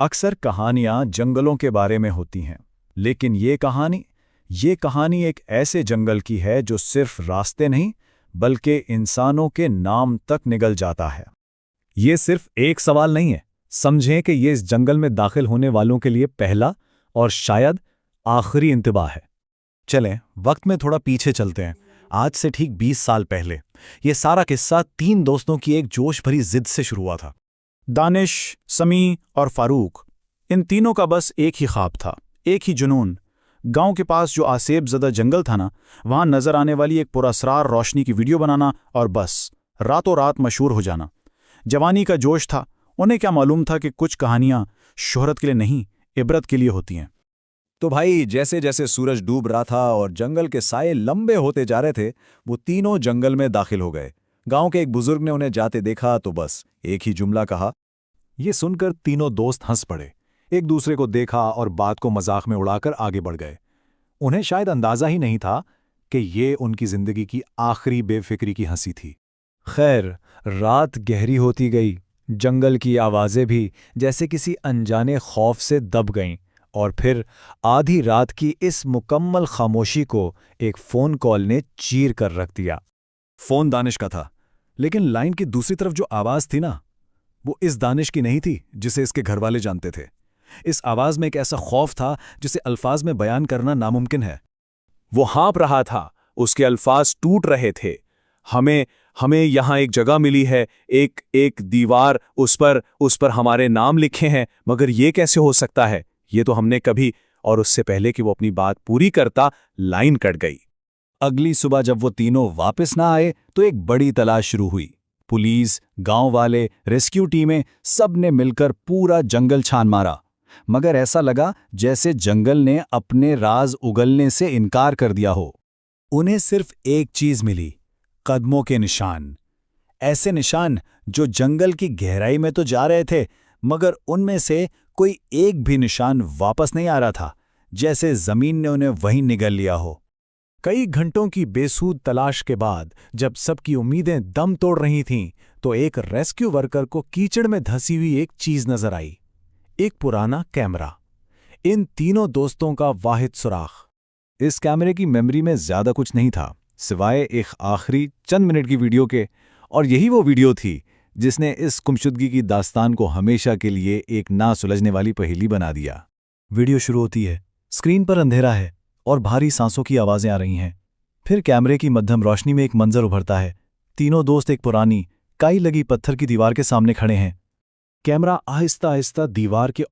अक्सर कहानियां जंगलों के बारे में होती हैं, लेकिन ये कहानी एक ऐसे जंगल की है जो सिर्फ रास्ते नहीं बल्कि इंसानों के नाम तक निगल जाता है। ये सिर्फ एक सवाल नहीं है। समझें कि ये इस जंगल में दाखिल होने वालों के लिए पहला और शायद आखिरी इंतबाह है। चलें, वक्त में थोड़ा पीछे चलते हैं। आज से ठीक 20 साल पहले ये सारा किस्सा 3 दोस्तों की एक जोश भरी जिद से शुरू हुआ था। दानिश, समी और फारूक, इन तीनों का बस एक ही ख्वाब था, एक ही जुनून। गांव के पास जो आसेब ज़दा जंगल था ना, वहां नजर आने वाली एक पुरअसरार रोशनी की वीडियो बनाना और बस रातों रात मशहूर हो जाना। जवानी का जोश था। उन्हें क्या मालूम था कि कुछ कहानियां शोहरत के लिए नहीं, इबरत के लिए होती हैं। तो भाई, जैसे जैसे सूरज डूब रहा था और जंगल के साये लंबे होते जा रहे थे, वो तीनों जंगल में दाखिल हो गए। गांव के एक बुजुर्ग ने उन्हें जाते देखा तो बस एक ही जुमला कहा। ये सुनकर तीनों दोस्त हंस पड़े, एक दूसरे को देखा और बात को मजाक में उड़ाकर आगे बढ़ गए। उन्हें शायद अंदाजा ही नहीं था कि ये उनकी जिंदगी की आखिरी बेफिक्री की हंसी थी। खैर, रात गहरी होती गई। जंगल की आवाज़ें भी जैसे किसी अनजाने खौफ से दब गईं, और फिर आधी रात की इस मुकम्मल खामोशी को एक फ़ोन कॉल ने चीर कर रख दिया। फोन दानिश का था, लेकिन लाइन की दूसरी तरफ जो आवाज थी ना, वो इस दानिश की नहीं थी जिसे इसके घरवाले जानते थे। इस आवाज में एक ऐसा खौफ था जिसे अल्फाज में बयान करना नामुमकिन है। वो हाँप रहा था, उसके अल्फाज टूट रहे थे। हमें यहाँ एक जगह मिली है, एक दीवार, उस पर हमारे नाम लिखे हैं, मगर ये कैसे हो सकता है? ये तो हमने कभी। और उससे पहले कि वो अपनी बात पूरी करता, लाइन कट गई। अगली सुबह जब वो तीनों वापस ना आए तो एक बड़ी तलाश शुरू हुई। पुलिस, गांव वाले, रेस्क्यू टीमें, सब ने मिलकर पूरा जंगल छान मारा, मगर ऐसा लगा जैसे जंगल ने अपने राज उगलने से इनकार कर दिया हो। उन्हें सिर्फ एक चीज मिली, कदमों के निशान। ऐसे निशान जो जंगल की गहराई में तो जा रहे थे, मगर उनमें से कोई एक भी निशान वापस नहीं आ रहा था, जैसे जमीन ने उन्हें वहीं निगल लिया हो। कई घंटों की बेसूद तलाश के बाद जब सबकी उम्मीदें दम तोड़ रही थीं, तो एक रेस्क्यू वर्कर को कीचड़ में धंसी हुई एक चीज नजर आई, एक पुराना कैमरा। इन तीनों दोस्तों का वाहिद सुराख। इस कैमरे की मेमोरी में ज्यादा कुछ नहीं था, सिवाय एक आखिरी चंद मिनट की वीडियो के, और यही वो वीडियो थी जिसने इस गुमशुदगी की दास्तान को हमेशा के लिए एक ना सुलझने वाली पहेली बना दिया। वीडियो शुरू होती है, स्क्रीन पर अंधेरा है और भारी सांसों की आवाजें आ रही हैं। फिर कैमरे की मध्यम रोशनी में एक मंजर उभरता है। तीनों दोस्त एक पुरानी काई लगी पत्थर की दीवार के सामने खड़े हैं। कैमरा आहिस्ता आहिस्ता दीवार के